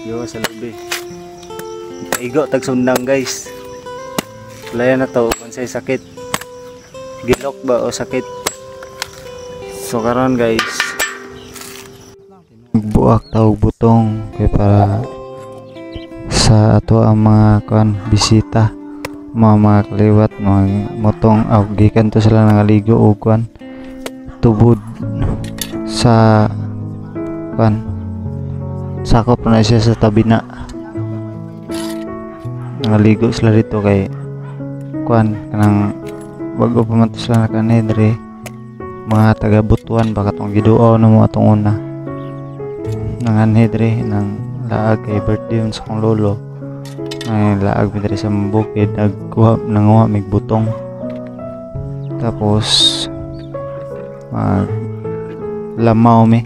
Yo sa labi. Igo tag sundang guys. Laya na to kung say sakit. Gilok ba o sakit. So karon guys. Buak tawag butong kay para sa ato ang mga bisita, mga kaliwat, mga motong gikan to sila nangaligo og tubod sa sakop na siya sa tabi na nangaligo sila dito kay kanang bago pa man to sila nakanedre mga taga Butuan baka tong giduaw na mo atong una nanganedre ng laag kay birthday yun sa kong lolo ay laag midre sa bukid nanguha mig butong tapos lamaw mi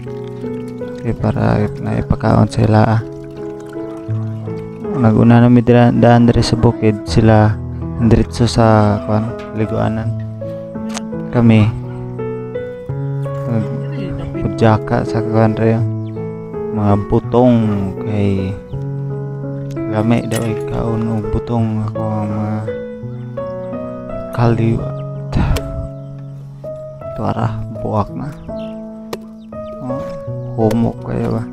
kay para naipakaon sa ilaa. Naguna na mi daan dire sa bukid sila diretso sa liguanan kami pudjaka sa mga butong kay lami daw ikaon og butong ako mga kaliwat tuara buak na homo kayo ba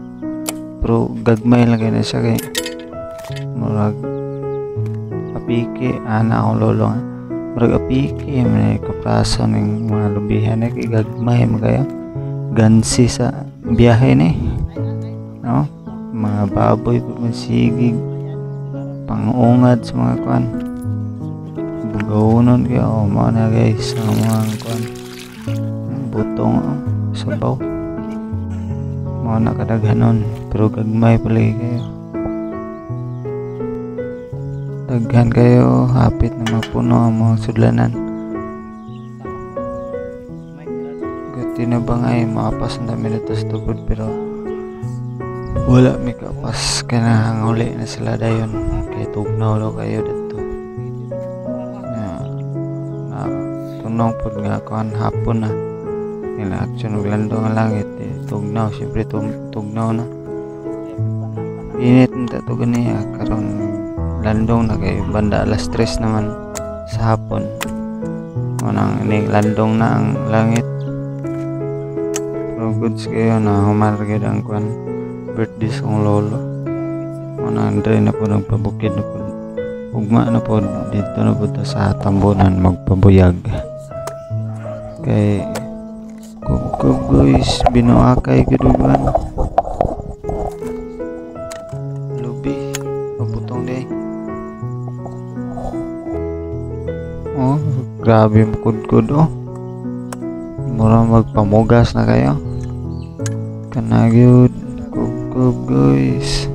pero gagmay lang na siya kay murag apike ana akong lolo nga murag apike may kapraso ng mga lubihan kay gagmay magayo gansi sa biyahe ni no mga baboy pagmasigig pangungad sa mga bugawunon kaya mga na guys sa mga butong sabaw mga nakadaghanon pero gagmay pala kayo daghan kayo hapit na mapuno ang mga sudlanan gati na ba nga makapas ang dami na sa tubod pero wala may kapas kaya nahanguli na sila dayon kaya tugnaw daw kayo dito tunong po nga hapon na nila action og landong ang langit tugnaw siyempre tugnaw na init na ito ganiya karon landong na kay banda alas 3 naman sa hapon unang landong na ang langit pero goods kayo na humaragid ang birthday sa kong lolo unang dre na po nagpabukid na po ugma na po dito na po sa tambunan magpabuyag kay guys binuakay kadugan lubi pabutong day grabe makudkud mura magpamugas na kayo kanagyod kub guys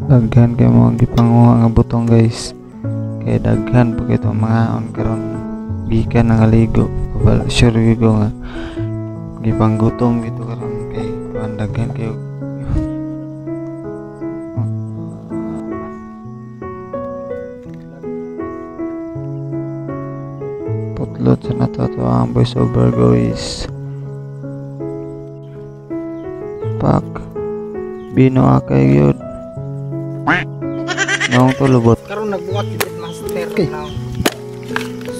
daghan kayo mga gipanguha nga butong guys kaya daghan po ito mga on karon gikan nga ligo sure ko nga gipanggutong dito karon kay daghan kayo putlot sa natatawa ang voice over guys pak bino akay yun ngawang tulubot karon nagbuhat kita master okay.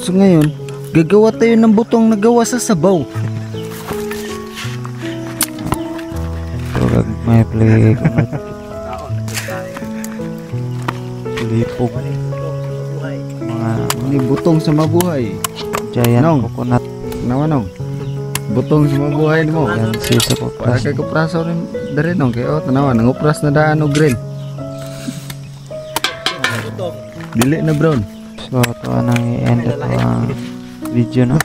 So ngayon gagawa tayo ng butong nagawa sa sabaw so may play lipog mga butong sa mabuhay giant coconut namanong butong sa mabuhay mo yan si sa para kay kupraso rin dari nong kay tanawan ang upras na daan og grill dili na brown so ito nang i-end ito ang video no